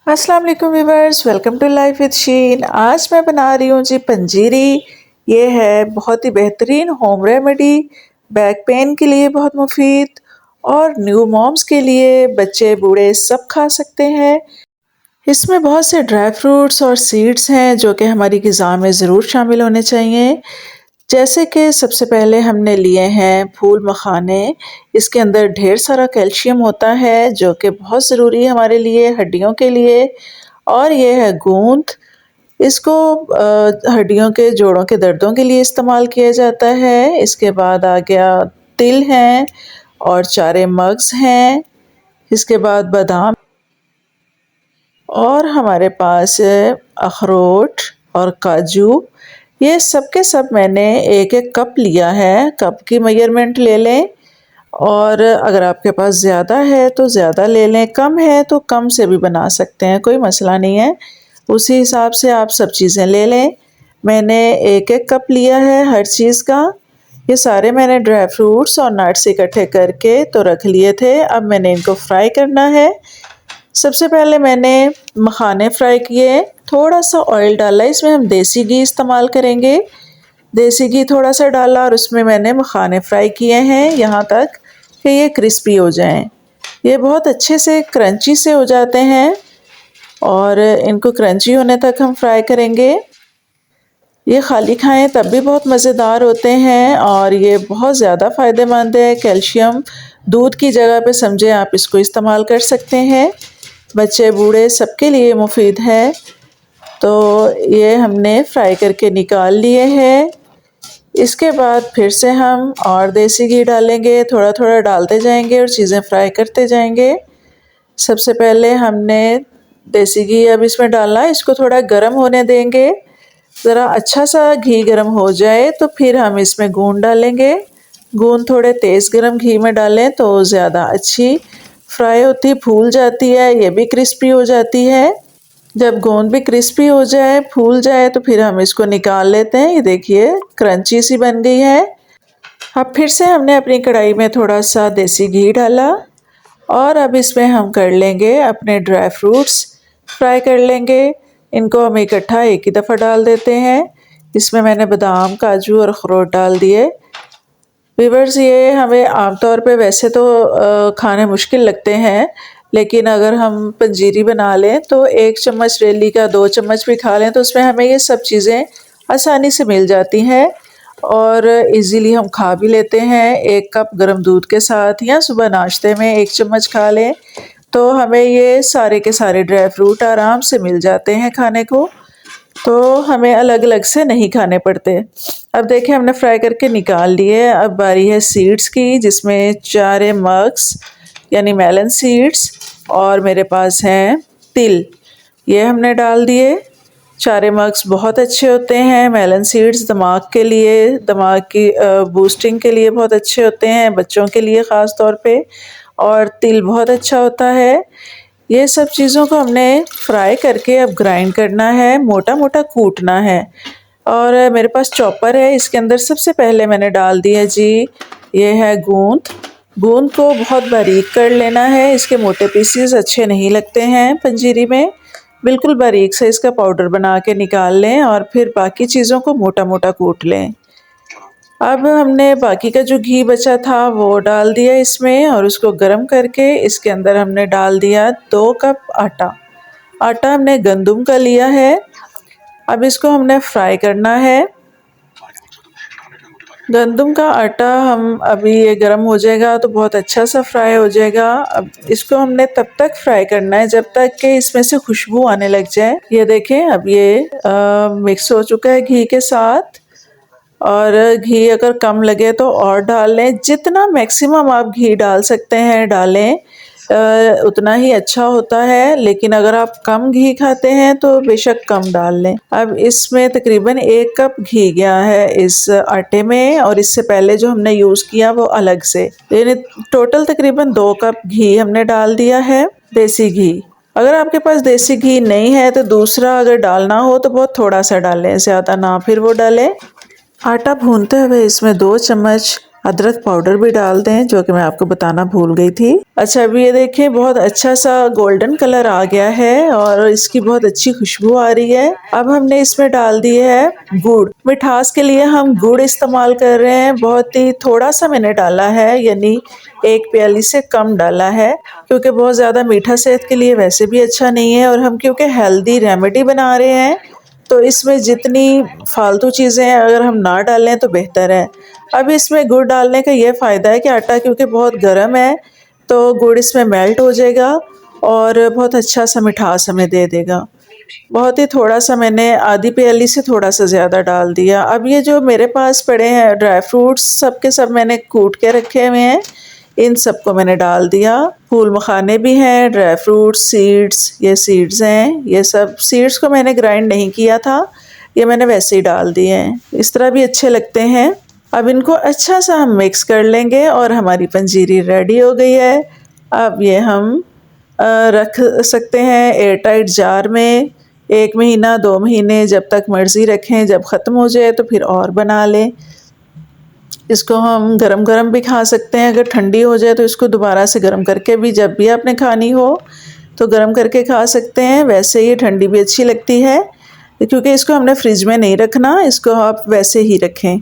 अस्सलाम वालेकुम viewers, welcome to life with Sheen. आज मैं बना रही हूँ जी पंजीरी। ये है बहुत ही बेहतरीन होम रेमेडी, बैक पेन के लिए बहुत मुफीद और न्यू मॉम्स के लिए, बच्चे बूढ़े सब खा सकते हैं। इसमें बहुत से ड्राई फ्रूट्स और सीड्स हैं जो कि हमारी ग़िज़ा में ज़रूर शामिल होने चाहिए। जैसे कि सबसे पहले हमने लिए हैं फूल मखाने। इसके अंदर ढेर सारा कैल्शियम होता है जो कि बहुत ज़रूरी है हमारे लिए, हड्डियों के लिए। और ये है गूंद। इसको हड्डियों के जोड़ों के दर्दों के लिए इस्तेमाल किया जाता है। इसके बाद आ गया तिल हैं और चारे मग्स हैं। इसके बाद बादाम और हमारे पास अखरोट और काजू। ये सब के सब मैंने एक एक कप लिया है। कप की मेजरमेंट ले लें और अगर आपके पास ज़्यादा है तो ज़्यादा ले लें, कम है तो कम से भी बना सकते हैं, कोई मसला नहीं है। उसी हिसाब से आप सब चीज़ें ले लें। मैंने एक एक कप लिया है हर चीज़ का। ये सारे मैंने ड्राई फ्रूट्स और नट्स इकट्ठे करके तो रख लिए थे। अब मैंने इनको फ्राई करना है। सबसे पहले मैंने मखाने फ्राई किए, थोड़ा सा ऑयल डाला, इसमें हम देसी घी इस्तेमाल करेंगे। देसी घी थोड़ा सा डाला और उसमें मैंने मखाने फ्राई किए हैं यहाँ तक कि ये क्रिस्पी हो जाएं। ये बहुत अच्छे से क्रंची से हो जाते हैं और इनको क्रंची होने तक हम फ्राई करेंगे। ये खाली खाएं तब भी बहुत मज़ेदार होते हैं और ये बहुत ज़्यादा फ़ायदेमंद है। कैल्शियम दूध की जगह पे समझे आप इसको इस्तेमाल कर सकते हैं। बच्चे बूढ़े सबके लिए मुफीद है। तो ये हमने फ्राई करके निकाल लिए हैं। इसके बाद फिर से हम और देसी घी डालेंगे, थोड़ा थोड़ा डालते जाएंगे और चीज़ें फ्राई करते जाएंगे। सबसे पहले हमने देसी घी अब इसमें डालना, इसको थोड़ा गर्म होने देंगे। ज़रा अच्छा सा घी गर्म हो जाए तो फिर हम इसमें गूंद डालेंगे। गूंद थोड़े तेज़ गर्म घी में डालें तो ज़्यादा अच्छी फ्राई होती, फूल जाती है, ये भी क्रिस्पी हो जाती है। जब गोंद भी क्रिस्पी हो जाए, फूल जाए तो फिर हम इसको निकाल लेते हैं। ये देखिए क्रंची सी बन गई है। अब फिर से हमने अपनी कढ़ाई में थोड़ा सा देसी घी डाला और अब इसमें हम कर लेंगे अपने ड्राई फ्रूट्स फ्राई कर लेंगे। इनको हम इकट्ठा एक ही दफ़ा डाल देते हैं। इसमें मैंने बादाम, काजू और अखरोट डाल दिए। व्यूअर्स, ये हमें आमतौर पे वैसे तो खाने मुश्किल लगते हैं, लेकिन अगर हम पंजीरी बना लें तो 1 चम्मच डेली का 2 चम्मच भी खा लें तो उसमें हमें ये सब चीज़ें आसानी से मिल जाती हैं और इजीली हम खा भी लेते हैं। 1 कप गर्म दूध के साथ या सुबह नाश्ते में 1 चम्मच खा लें तो हमें ये सारे के सारे ड्राई फ्रूट आराम से मिल जाते हैं खाने को, तो हमें अलग अलग से नहीं खाने पड़ते। अब देखिए हमने फ्राई करके निकाल लिए। अब बारी है सीड्स की, जिसमें 4 मग्स यानी मेलन सीड्स और मेरे पास हैं तिल, ये हमने डाल दिए। 4 मग्स बहुत अच्छे होते हैं। मेलन सीड्स दिमाग के लिए, दिमाग की बूस्टिंग के लिए बहुत अच्छे होते हैं, बच्चों के लिए ख़ास तौर पे। और तिल बहुत अच्छा होता है। ये सब चीज़ों को हमने फ्राई करके अब ग्राइंड करना है, मोटा मोटा कूटना है। और मेरे पास चॉपर है, इसके अंदर सबसे पहले मैंने डाल दिया जी, ये है गूंद। गूंद को बहुत बारीक कर लेना है, इसके मोटे पीसेस अच्छे नहीं लगते हैं पंजीरी में। बिल्कुल बारीक से इसका पाउडर बना के निकाल लें और फिर बाकी चीज़ों को मोटा मोटा कूट लें। अब हमने बाकी का जो घी बचा था वो डाल दिया इसमें और उसको गर्म करके इसके अंदर हमने डाल दिया 2 कप आटा। आटा हमने गंदम का लिया है। अब इसको हमने फ्राई करना है। गंदम का आटा हम अभी ये गर्म हो जाएगा तो बहुत अच्छा सा फ्राई हो जाएगा। अब इसको हमने तब तक फ्राई करना है जब तक कि इसमें से खुशबू आने लग जाए। ये देखें अब ये मिक्स हो चुका है घी के साथ। और घी अगर कम लगे तो और डाल लें, जितना मैक्सिमम आप घी डाल सकते हैं डालें, उतना ही अच्छा होता है। लेकिन अगर आप कम घी खाते हैं तो बेशक कम डाल लें। अब इसमें तकरीबन 1 कप घी गया है इस आटे में और इससे पहले जो हमने यूज़ किया वो अलग से, यानी टोटल तकरीबन 2 कप घी हमने डाल दिया है, देसी घी। अगर आपके पास देसी घी नहीं है तो दूसरा अगर डालना हो तो बहुत थोड़ा सा डालें, ज़्यादा ना फिर वो डालें। आटा भूनते हुए इसमें 2 चम्मच अदरक पाउडर भी डाल दें, जो कि मैं आपको बताना भूल गई थी। अच्छा, अभी ये देखें बहुत अच्छा सा गोल्डन कलर आ गया है और इसकी बहुत अच्छी खुशबू आ रही है। अब हमने इसमें डाल दी है गुड़। मिठास के लिए हम गुड़ इस्तेमाल कर रहे हैं। बहुत ही थोड़ा सा मैंने डाला है, यानी 1 प्याली से कम डाला है, क्योंकि बहुत ज़्यादा मीठा सेहत के लिए वैसे भी अच्छा नहीं है और हम क्योंकि हेल्दी रेमेडी बना रहे हैं तो इसमें जितनी फालतू चीज़ें अगर हम ना डालें तो बेहतर है। अब इसमें गुड़ डालने का ये फ़ायदा है कि आटा क्योंकि बहुत गर्म है तो गुड़ इसमें मेल्ट हो जाएगा और बहुत अच्छा सा मिठास हमें दे देगा। बहुत ही थोड़ा सा मैंने आधी प्याली से थोड़ा सा ज़्यादा डाल दिया। अब ये जो मेरे पास पड़े हैं ड्राई फ्रूट्स सब के सब मैंने कूट के रखे हुए हैं, इन सबको मैंने डाल दिया। फूल मखाने भी हैं, ड्राई फ्रूट्स, सीड्स, ये सीड्स हैं। ये सब सीड्स को मैंने ग्राइंड नहीं किया था, ये मैंने वैसे ही डाल दिए हैं। इस तरह भी अच्छे लगते हैं। अब इनको अच्छा सा हम मिक्स कर लेंगे और हमारी पंजीरी रेडी हो गई है। अब ये हम रख सकते हैं एयर टाइट जार में। 1 महीना 2 महीने जब तक मर्ज़ी रखें, जब ख़त्म हो जाए तो फिर और बना लें। इसको हम गरम गरम भी खा सकते हैं, अगर ठंडी हो जाए तो इसको दोबारा से गरम करके भी जब भी आपने खानी हो तो गरम करके खा सकते हैं। वैसे ये ठंडी भी अच्छी लगती है, क्योंकि इसको हमने फ्रिज में नहीं रखना, इसको आप वैसे ही रखें।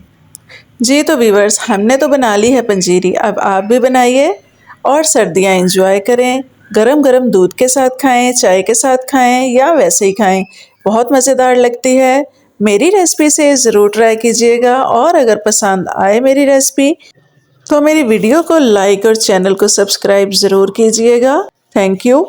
जी तो व्यूअर्स, हमने तो बना ली है पंजीरी, अब आप भी बनाइए और सर्दियाँ एंजॉय करें। गरम गरम दूध के साथ खाएं, चाय के साथ खाएं या वैसे ही खाएं, बहुत मज़ेदार लगती है। मेरी रेसिपी से ज़रूर ट्राई कीजिएगा और अगर पसंद आए मेरी रेसिपी तो मेरी वीडियो को लाइक और चैनल को सब्सक्राइब ज़रूर कीजिएगा। Thank you.